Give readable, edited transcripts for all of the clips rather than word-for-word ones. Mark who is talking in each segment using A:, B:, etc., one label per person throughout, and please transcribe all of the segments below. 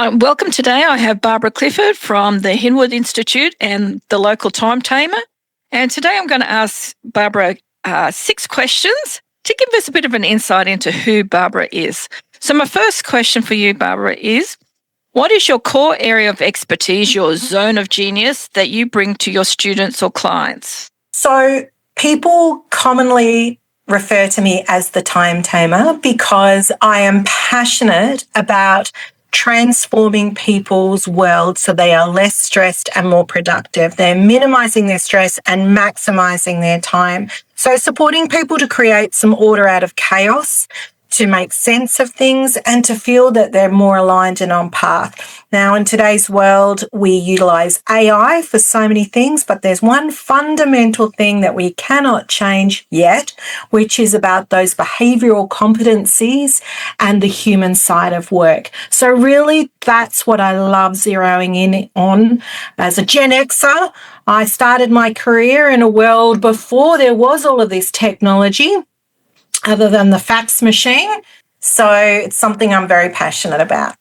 A: Welcome today. I have Barbara Clifford from the Hinwood Institute and the local Time Tamer. And today I'm going to ask Barbara 6 questions to give us a bit of an insight into who Barbara is. So my first question for you, Barbara, is what is your core area of expertise, your zone of genius that you bring to your students or clients?
B: So people commonly refer to me as the Time Tamer because I am passionate about transforming people's world so they are less stressed and more productive. They're minimizing their stress and maximizing their time. So supporting people to create some order out of chaos, to make sense of things and to feel that they're more aligned and on path. Now, in today's world, we utilize AI for so many things, but there's one fundamental thing that we cannot change yet, which is about those behavioral competencies and the human side of work. So really, that's what I love zeroing in on. As a Gen Xer, I started my career in a world before there was all of this technology, other than the fax machine. So it's something I'm very passionate about.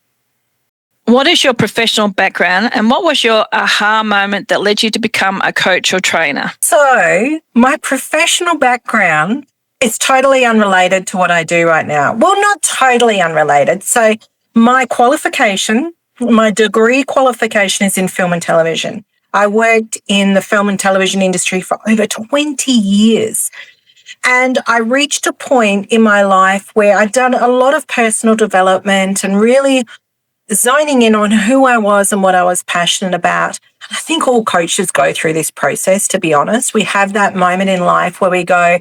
A: What is your professional background and what was your aha moment that led you to become a coach or trainer?
B: So my professional background is totally unrelated to what I do right now. Well, not totally unrelated. So my degree qualification is in film and television. I worked in the film and television industry for over 20 years. And I reached a point in my life where I'd done a lot of personal development and really zoning in on who I was and what I was passionate about. And I think all coaches go through this process, to be honest. We have that moment in life where we go,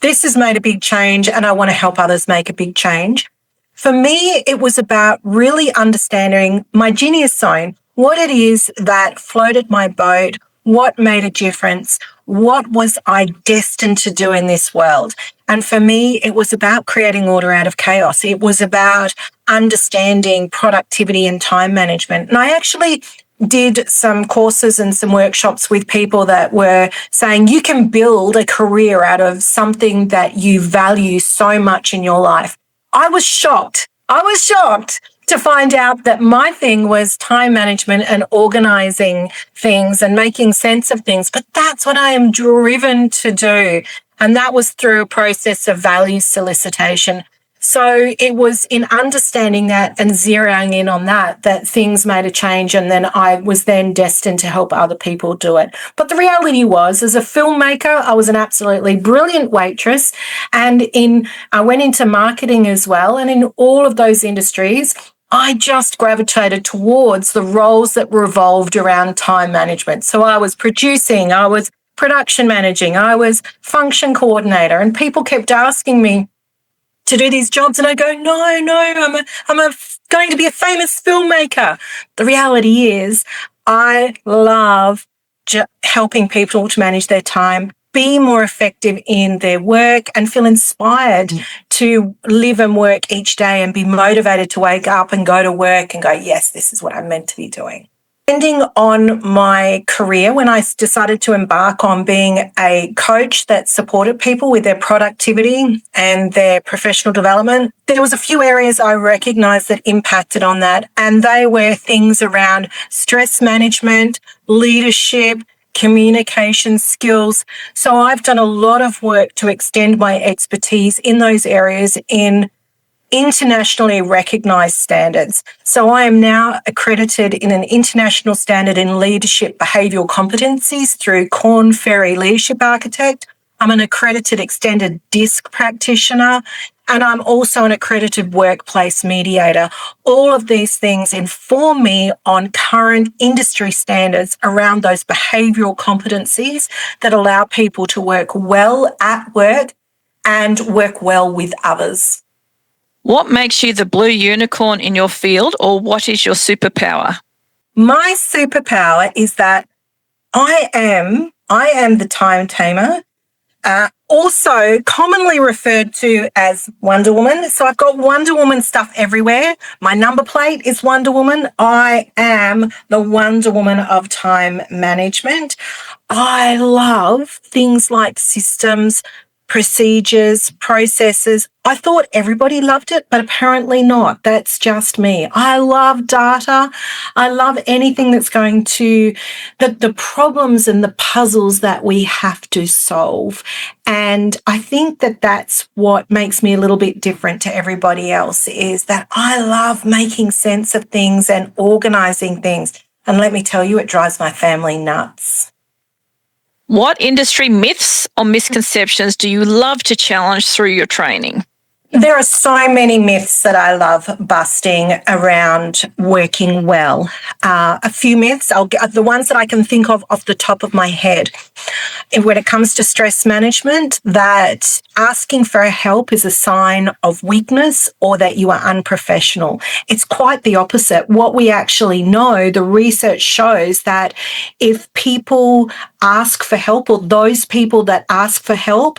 B: this has made a big change and I want to help others make a big change. For me, it was about really understanding my genius zone, what it is that floated my boat, what made a difference, what was I destined to do in this world? And for me, it was about creating order out of chaos. It was about understanding productivity and time management. And I actually did some courses and some workshops with people that were saying you can build a career out of something that you value so much in your life. I was shocked to find out that my thing was time management and organizing things and making sense of things. But that's what I am driven to do. And that was through a process of value solicitation. So it was in understanding that and zeroing in on that things made a change. And then I was then destined to help other people do it. But the reality was, as a filmmaker, I was an absolutely brilliant waitress. And I went into marketing as well. And in all of those industries, I just gravitated towards the roles that revolved around time management. So I was producing, I was production managing, I was function coordinator, and people kept asking me to do these jobs. And I go, no, I'm going to be a famous filmmaker. The reality is I love helping people to manage their time, be more effective in their work and feel inspired to live and work each day and be motivated to wake up and go to work and go, yes, this is what I'm meant to be doing. Depending on my career, when I decided to embark on being a coach that supported people with their productivity and their professional development, there was a few areas I recognized that impacted on that. And they were things around stress management, leadership, communication skills. So I've done a lot of work to extend my expertise in those areas in internationally recognized standards. So I am now accredited in an international standard in leadership behavioral competencies through Korn Ferry Leadership Architect. I'm an accredited extended DISC practitioner, and I'm also an accredited workplace mediator. All of these things inform me on current industry standards around those behavioral competencies that allow people to work well at work and work well with others.
A: What makes you the blue unicorn in your field, or what is your superpower?
B: My superpower is that I am the Time Tamer, also commonly referred to as Wonder Woman. So I've got Wonder Woman stuff everywhere. My number plate is Wonder Woman. I am the Wonder Woman of time management. I love things like systems, procedures, processes. I thought everybody loved it, but apparently not. That's just me. I love data. I love anything that's going to the problems and the puzzles that we have to solve. And I think that that's what makes me a little bit different to everybody else, is that I love making sense of things and organising things. And let me tell you, it drives my family nuts.
A: What industry myths or misconceptions do you love to challenge through your training?
B: There are so many myths that I love busting around working well. A few myths, the ones that I can think of off the top of my head. When it comes to stress management, that asking for help is a sign of weakness or that you are unprofessional. It's quite the opposite. What we actually know, the research shows that if people ask for help, or those people that ask for help,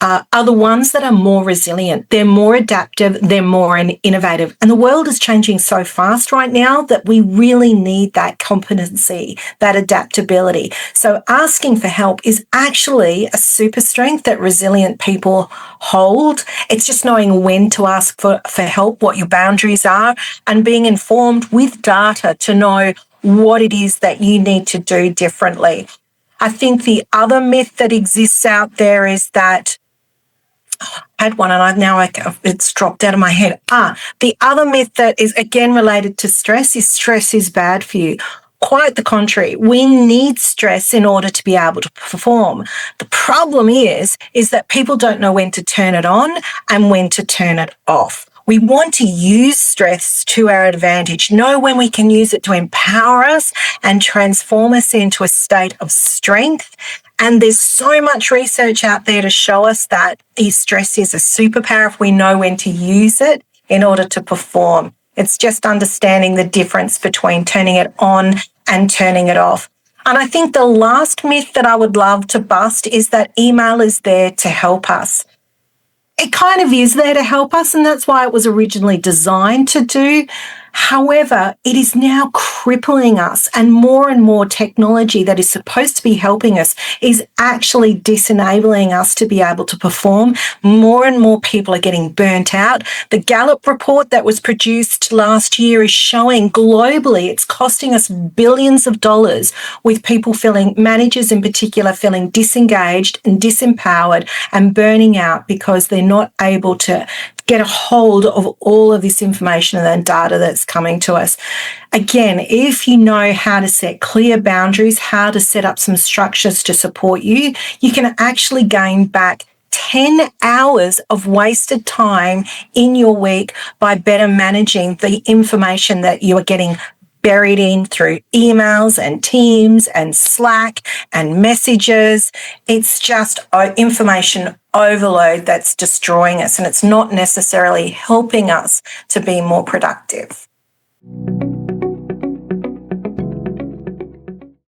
B: are the ones that are more resilient. They're more adaptive. They're more innovative. And the world is changing so fast right now that we really need that competency, that adaptability. So asking for help is actually a super strength that resilient people hold. It's just knowing when to ask for help, what your boundaries are, and being informed with data to know what it is that you need to do differently. I think the other myth that exists out there is that I had one and it's dropped out of my head. The other myth that is again related to stress is bad for you. Quite the contrary. We need stress in order to be able to perform. The problem is that people don't know when to turn it on and when to turn it off. We want to use stress to our advantage, know when we can use it to empower us and transform us into a state of strength. And there's so much research out there to show us that stress is a superpower if we know when to use it in order to perform. It's just understanding the difference between turning it on and turning it off. And I think the last myth that I would love to bust is that email is there to help us. It kind of is there to help us, and that's why it was originally designed to do. However, it is now crippling us, and more technology that is supposed to be helping us is actually disenabling us to be able to perform. More and more people are getting burnt out. The Gallup report that was produced last year is showing globally it's costing us billions of dollars, with people managers in particular, feeling disengaged and disempowered and burning out because they're not able to get a hold of all of this information and data that's coming to us. Again, if you know how to set clear boundaries, how to set up some structures to support you, you can actually gain back 10 hours of wasted time in your week by better managing the information that you are getting buried in through emails and Teams and Slack and messages. It's just information overload that's destroying us, and it's not necessarily helping us to be more productive.